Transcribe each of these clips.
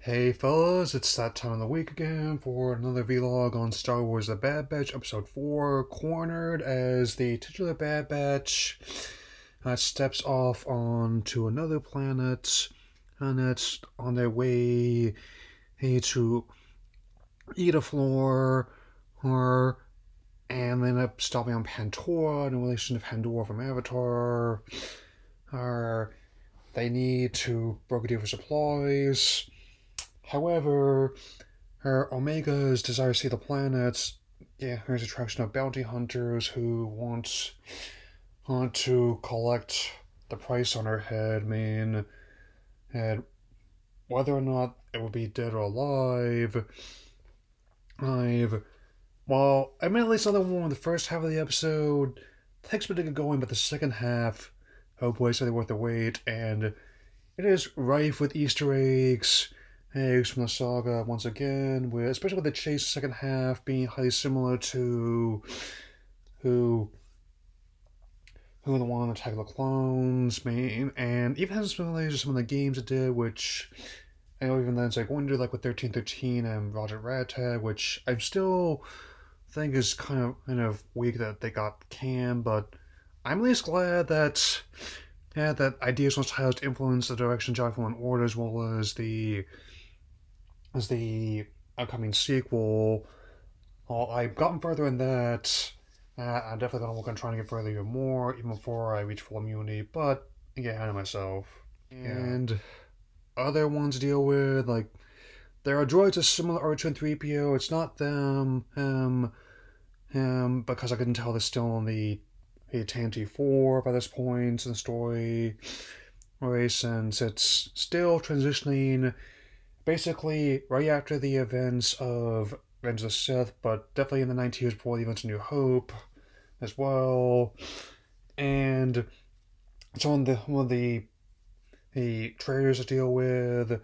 Hey fellas, it's that time of the week again for another vlog on Star Wars The Bad Batch Episode 4, cornered as the titular Bad Batch steps off onto another planet, and it's on their way to eat a floor, and they end up stopping on Pandora in relation to Pandora from Avatar. They need to broker for supplies. However, Omega's desire to see the planets, here's attraction of bounty hunters who want to collect the price on her head, and whether or not it would be dead or alive. Well, admittedly, it's another one in the first half of the episode takes a bit to get going, but the second half, oh boy, it's really worth the wait, and it is rife with Easter eggs from the saga once again, especially with the chase second half being highly similar to who the one Attack of the Clones main, and even has similarities to some of the games it did, which I know even then it's like going to do like with 1313 and Roger Ragtag, which I still think is kind of weak that they got canned, but I'm at least glad that that ideas from titles to influence the direction Jedi Fallen Order as well as the upcoming sequel. Well, I've gotten further in that. I'm definitely going to work on trying to get further even more, even before I reach full immunity, but I get ahead of myself. Yeah. And other ones to deal with, like, there are droids that similar R2 and 3PO. It's not them, because I couldn't tell they're still on the Tanty 4 by this point in the story, right, since it's still transitioning basically right after the events of Revenge of the Sith, but definitely in the 90s years before the events of New Hope as well. And some of the traitors to deal with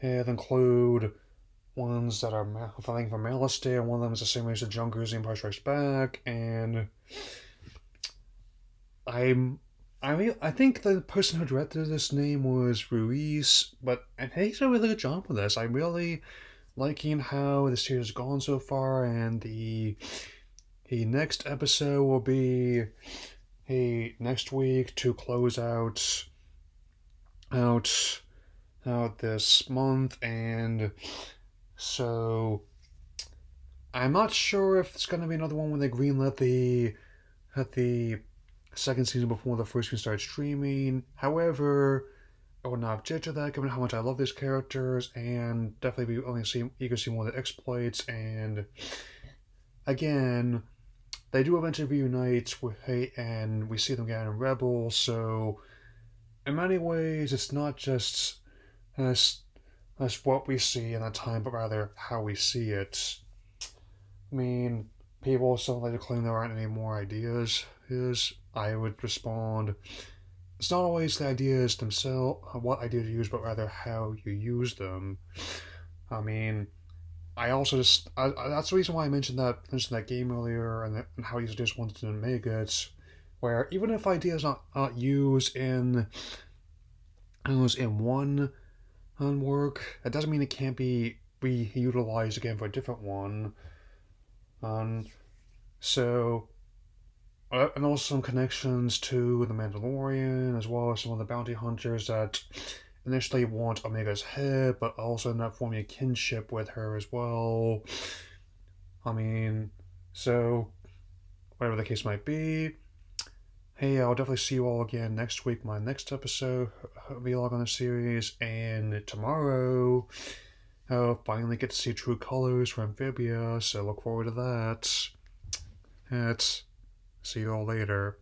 include ones that are fighting for Malastare, and one of them is the same race as Junkers in Empire Strikes Back, and I think the person who directed this name was Ruiz, but I think he's done a really good job with this. I'm really liking how the series has gone so far, and the next episode will be next week to close out this month, and so I'm not sure if it's gonna be another one when they greenlit the second season before the first season started streaming. However, I would not object to that given how much I love these characters, and definitely be eager to see more of the exploits. And again, they do eventually reunite and we see them again in Rebels, so in many ways it's not just as what we see in that time, but rather how we see it. I mean, people still like to claim there aren't any more ideas. I would respond, it's not always the ideas themselves, what idea to use, but rather how you use them. I mean, I also that's the reason why I mentioned that game earlier, and how you just wanted to make it, where even if ideas not used in one work, that doesn't mean it can't be reutilized again for a different one. So and also some connections to the Mandalorian, as well as some of the bounty hunters that initially want Omega's head, but also end up forming a kinship with her as well. I mean, so whatever the case might be, hey, I'll definitely see you all again next week, my next episode vlog on the series, and tomorrow I'll finally get to see true colors for Amphibia, so look forward to that. See you all later.